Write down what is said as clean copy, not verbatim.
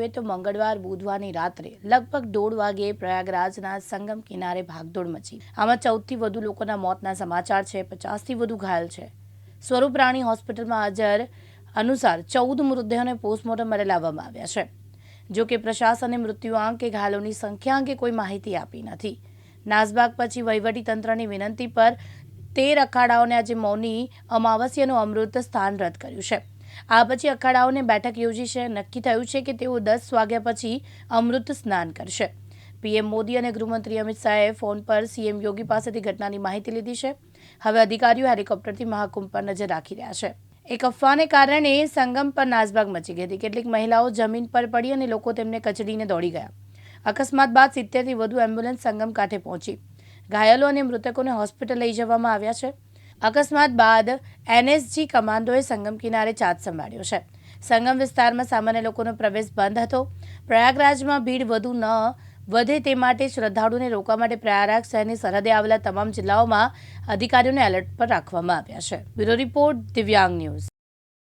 જોઈએ તો મંગળવાર બુધવારની રાત્રે લગભગ 1:30 વાગે પ્રયાગરાજના સંગમ કિનારે ભાગદોડ મચી। આમાં 14થી વધુ લોકોના મોતના સમાચાર છે, 50થી વધુ ઘાયલ છે। સ્વરૂપ રાણી હોસ્પિટલમાં હાજર અનુસાર 14 મૃતદેહોને પોસ્ટમોર્ટમ માટે લાવવામાં આવ્યા છે। જો કે પ્રશાસને મૃત્યુઆંક કે ઘાયલોની સંખ્યા અંગે કોઈ માહિતી આપી નથી। નાસભાગ પછી વહીવટીતંત્રની વિનંતી પર 13 અખાડાઓને આજે મૌની અમાવસ્યાનું અમૃત સ્થાન રદ કર્યું છે। આ પછી અખાડાઓને બેઠક યોજી છે। નક્કી થયું છે કે તેઓ 10 વાગ્યા પછી અમૃત સ્નાન કરશે। પીએમ મોદી અને ગૃહમંત્રી અમિત શાહે ફોન પર સીએમ યોગી પાસેથી ઘટનાની માહિતી લીધી છે। હવે અધિકારીઓ હેલિકોપ્ટરથી મહાકુંભ પર નજર રાખી રહ્યા છે। એક અફવાને કારણે સંગમ પર નાસભાગ મચી ગઈ હતી। કેટલીક મહિલાઓ જમીન પર પડી અને લોકો તેમને કચડીને દોડી ગયા। અકસ્માત બાદ 70થી વધુ એમ્બ્યુલન્સ સંગમ કાંઠે પહોંચી। ઘાયલો અને મૃતકોને હોસ્પિટલ લઈ જવામાં આવ્યા છે। અકસ્માત બાદ એનએસજી કમાન્ડોએ સંગમ કિનારે ચાર્જ સંભાળ્યો છે। સંગમ વિસ્તારમાં સામાન્ય લોકોનો પ્રવેશ બંધ હતો। પ્રયાગરાજમાં ભીડ વધુ ન વધે તે માટે શ્રદ્ધાળુઓને રોકવા માટે પ્રયાગરાજ શહેરની સરહદે આવેલા તમામ જિલ્લાઓમાં અધિકારીઓને એલર્ટ પર રાખવામાં આવ્યા છે। બ્યુરો રિપોર્ટ, દિવ્યાંગ ન્યૂઝ।